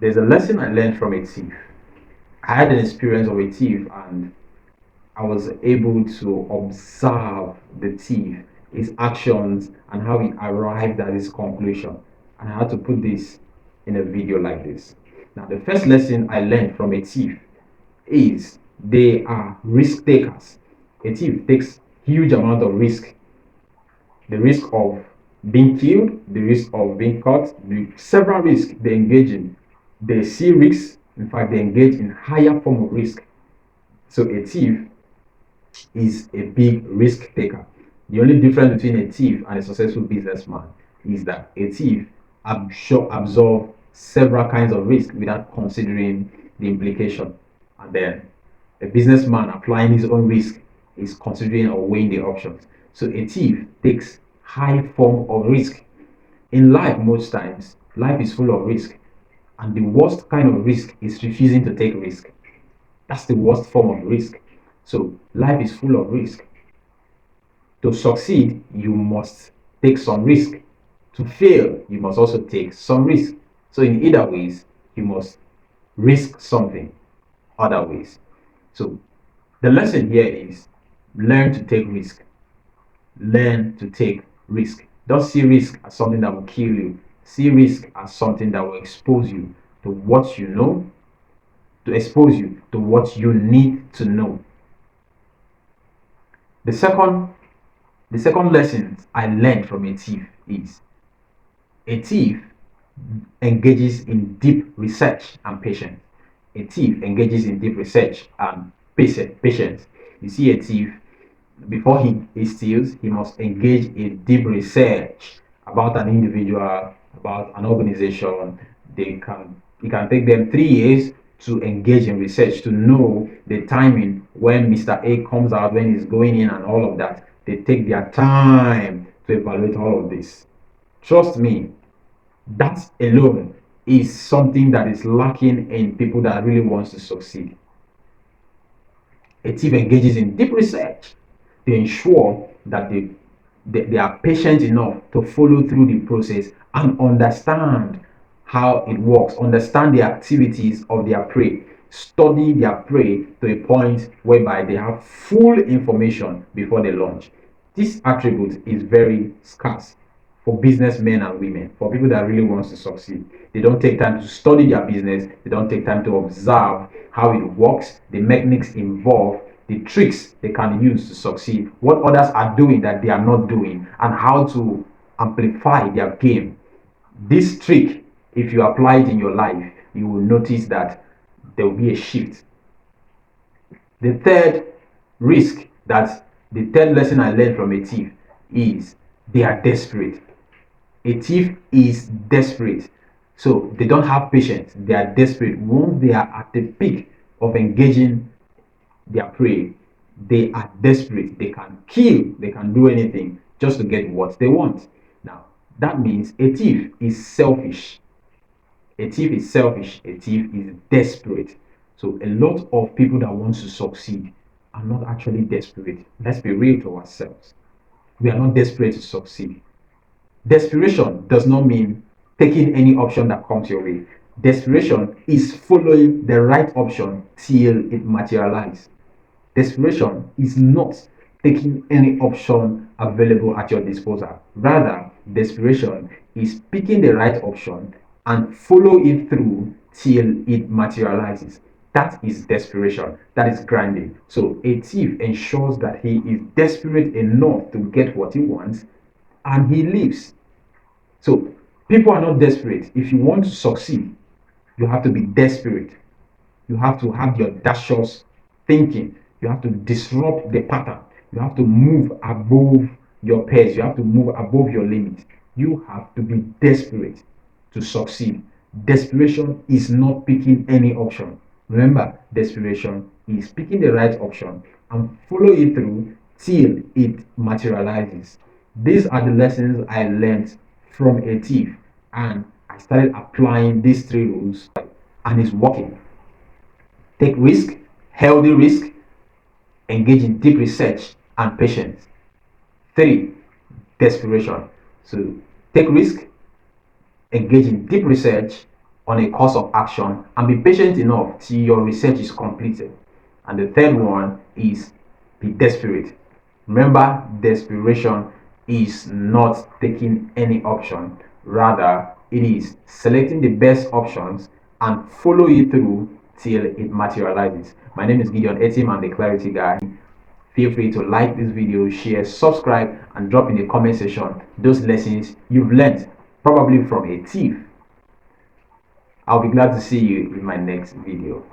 There's a lesson I learned from a thief. I had an experience of a thief, and I was able to observe the thief, his actions, and how he arrived at his conclusion. And I had to put this in a video like this. Now, the first lesson I learned from a thief is they are risk takers. A thief takes huge amount of risk. The risk of being killed, the risk of being caught, the several risks they engage in. They see risks, in fact, they engage in higher form of risk. So a thief is a big risk taker. The only difference between a thief and a successful businessman is that a thief absorbs several kinds of risk without considering the implication. And then a businessman applying his own risk is considering or weighing the options. So a thief takes high form of risk. In life, most times, life is full of risk. And the worst kind of risk is refusing to take risk. That's the worst form of risk. So life is full of risk. To succeed, you must take some risk. To fail, you must also take some risk. So in either ways, you must risk something other ways. So the lesson here is learn to take risk. Learn to take risk. Don't see risk as something that will kill you. See risk as something that will expose you to what you know, to expose you to what you need to know. The second lesson I learned from a thief is a thief engages in deep research and patience. A thief engages in deep research and patience. You see, a thief, before he steals, he must engage in deep research about an individual, about an organization. It can take them 3 years to engage in research to know the timing when Mr. A comes out, when he's going in, and all of that. They take their time to evaluate all of this. Trust me, that alone is something that is lacking in people that really wants to succeed. A thief engages in deep research to ensure that they are patient enough to follow through the process and understand how it works, understand the activities of their prey, study their prey to a point whereby they have full information before they launch. This attribute is very scarce for businessmen and women, for people that really wants to succeed. They don't take time to study their business. They don't take time to observe how it works, the mechanics involved, the tricks they can use to succeed, what others are doing that they are not doing, and how to amplify their game. This trick, if you apply it in your life, you will notice that there will be a shift. The third lesson I learned from a thief is they are desperate. A thief is desperate. So they don't have patience. They are desperate. Once they are at the peak of engaging their prey, they are desperate. They can kill, they can do anything just to get what they want. Now, that means a thief is selfish. A thief is selfish. A thief is desperate. So a lot of people that want to succeed are not actually desperate. Let's be real to ourselves. We are not desperate to succeed. Desperation does not mean taking any option that comes your way. Desperation is following the right option till it materializes. Desperation is not taking any option available at your disposal. Rather, desperation is picking the right option and follow it through till it materializes. That is desperation. That is grinding. So a thief ensures that he is desperate enough to get what he wants and he leaves. So people are not desperate. If you want to succeed, you have to be desperate. You have to have the audacious thinking. You have to disrupt the pattern. You have to move above your pace. You have to move above your limit. You have to be desperate to succeed. Desperation is not picking any option. Remember, desperation is picking the right option and follow it through till it materializes. These are the lessons I learned from a thief, and I started applying these 3 rules, and it's working. Take risk, healthy risk, engage in deep research and patience. 3, desperation. So take risk, engage in deep research, on a course of action and be patient enough till your research is completed. And the third one is be desperate. Remember, desperation is not taking any option. Rather, it is selecting the best options and follow it through till it materializes. My name is Gideon Etim. I'm the Clarity Guy. Feel free to like this video, share, subscribe, and drop in the comment section those lessons you've learned, probably from a thief. I'll be glad to see you in my next video.